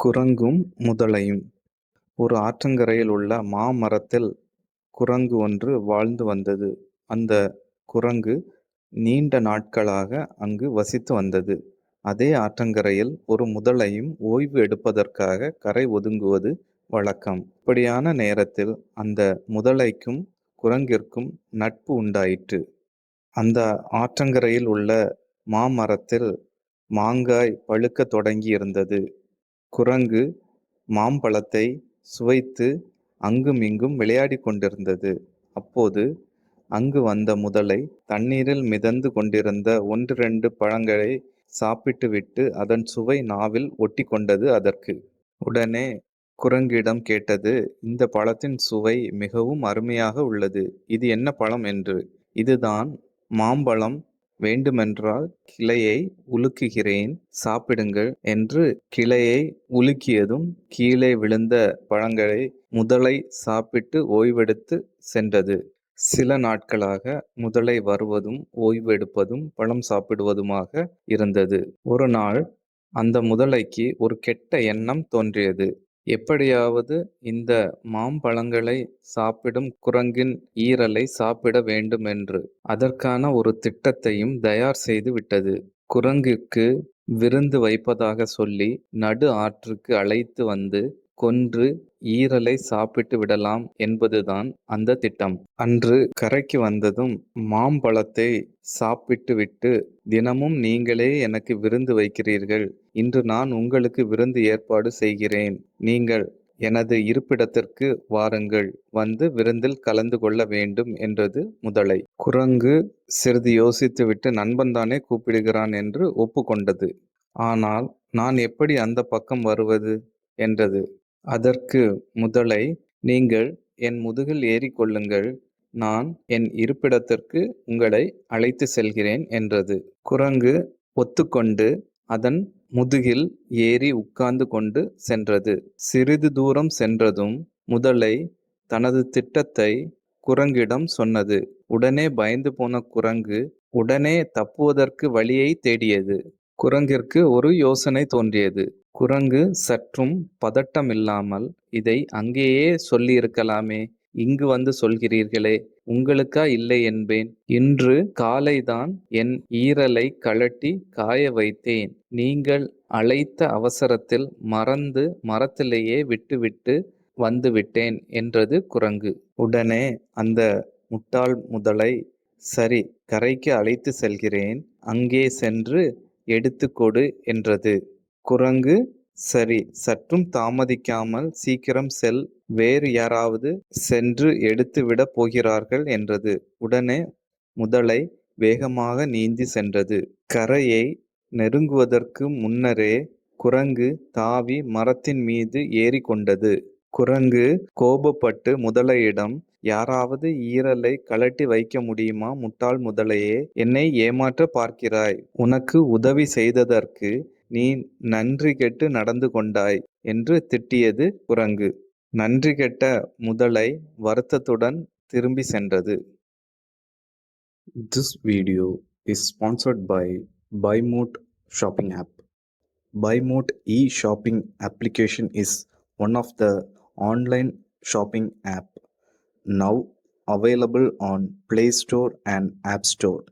குரங்கும் முதலையும். ஒரு ஆற்றங்கரையில் உள்ள மாமரத்தில் குரங்கு ஒன்று வாழ்ந்து வந்தது. அந்த குரங்கு நீண்ட நாட்களாக அங்கு வசித்து வந்தது. அதே ஆற்றங்கரையில் ஒரு முதலையும் ஓய்வு எடுப்பதற்காக கரை ஒதுங்குவது வழக்கம். இப்படியான நேரத்தில் அந்த முதலைக்கும் குரங்கிற்கும் நட்பு உண்டாயிற்று. அந்த ஆற்றங்கரையில் உள்ள மாமரத்தில் மாங்காய் பழுக்கத் தொடங்கியிருந்தது. குரங்கு மாம்பழத்தை சுவைத்து அங்குமிங்கும் விளையாடிக் கொண்டிருந்தது. அப்போது அங்கு வந்த முதலை தண்ணீரில் மிதந்து கொண்டிருந்த ஒன்றிரண்டு பழங்களை சாப்பிட்டுவிட்டு அதன் சுவை நாவில் ஒட்டிக்கொண்டது அதற்கு. உடனே குரங்கிடம் கேட்டது, இந்த பழத்தின் சுவை மிகவும் அருமையாக உள்ளது. இது என்ன பழம் என்று. இதுதான் மாம்பழம். வேண்டுமென்றால் கிளையை உலுக்குகிறேன், சாப்பிடுங்கள் என்று கிளையை உலுக்கியதும் கீழே விழுந்த பழங்களை முதலை சாப்பிட்டு ஓய்வெடுத்து சென்றது. சில நாட்களாக முதலை வருவதும் ஓய்வெடுப்பதும் பழம் சாப்பிடுவதுமாக இருந்தது. ஒரு நாள் அந்த முதலைக்கு ஒரு கெட்ட எண்ணம் தோன்றியது. எப்படியாவது இந்த மாம்பழங்களை சாப்பிடும் குரங்கின் ஈரலை சாப்பிட வேண்டும் என்று. அதற்கான ஒரு திட்டத்தையும் தயார் செய்து விட்டது. குரங்குக்கு விருந்து வைப்பதாக சொல்லி நடு ஆற்றுக்கு அழைத்து வந்து கொன்று ஈரலை சாப்பிட்டு விடலாம் என்பதுதான் அந்த திட்டம். அன்று கரைக்கு வந்ததும் மாம்பழத்தை சாப்பிட்டுவிட்டு, தினமும் நீங்களே எனக்கு விருந்து வைக்கிறீர்கள். இன்று நான் உங்களுக்கு விருந்து ஏற்பாடு செய்கிறேன். நீங்கள் எனது இருப்பிடத்திற்கு வாருங்கள். வந்து விருந்தில் கலந்து கொள்ள வேண்டும் என்றது முதலை. குரங்கு சிறிது யோசித்துவிட்டு நண்பன்தானே கூப்பிடுகிறான் என்று ஒப்புக்கொண்டது. ஆனால் நான் எப்படி அந்த பக்கம் வருவது என்றது. அதற்கு முதலை, நீங்கள் என் முதுகில் ஏறிக்கொள்ளுங்கள். நான் என் இருப்பிடத்திற்கு உங்களை அழைத்து செல்கிறேன் என்றது. குரங்கு ஒத்துக்கொண்டு அதன் முதுகில் ஏறி உட்கார்ந்து கொண்டு சென்றது. சிறிது தூரம் சென்றதும் முதலை தனது திட்டத்தை குரங்கிடம் சொன்னது. உடனே பயந்து போன குரங்கு உடனே தப்புவதற்கு வழியை தேடியது. குரங்கிற்கு ஒரு யோசனை தோன்றியது. குரங்கு சற்றும் பதட்டமில்லாமல், இதை அங்கேயே சொல்லியிருக்கலாமே, இங்கு வந்து சொல்கிறீர்களே, உங்களுக்கா இல்லை என்பேன். இன்று காலைதான் என் ஈரலை கழட்டி காய வைத்தேன். நீங்கள் அழைத்த அவசரத்தில் மறந்து மரத்திலேயே விட்டுவிட்டு வந்துவிட்டேன் என்றது குரங்கு. உடனே அந்த முட்டாள் முதலை, சரி, கரைக்கு அழைத்து செல்கிறேன், அங்கே சென்று எடுத்துக்கொடு என்றது. குரங்கு, சரி, சற்றும் தாமதிக்காமல் சீக்கிரம் செல், வேறு யாராவது சென்று எடுத்துவிடப் போகிறார்கள் என்றது. உடனே முதலை வேகமாக நீந்தி சென்றது. கரையை நெருங்குவதற்கு முன்னரே குரங்கு தாவி மரத்தின் மீது ஏறிக்கொண்டது. குரங்கு கோபப்பட்டு முதலையிடம், யாராவது ஈரலை கழட்டி வைக்க முடியுமா முட்டாள் முதலையே, என்னை ஏமாற்ற பார்க்கிறாய். உனக்கு உதவி செய்ததற்கு நீ நன்றி கெட்டு நடந்து கொண்டாய் என்று திட்டியது குரங்கு. நன்றி கெட்ட முதலை வருத்தத்துடன் திரும்பி சென்றது. This video is sponsored by BuyMoot shopping app. BuyMoot e-shopping application is one of the online shopping app now available on Play Store and App Store.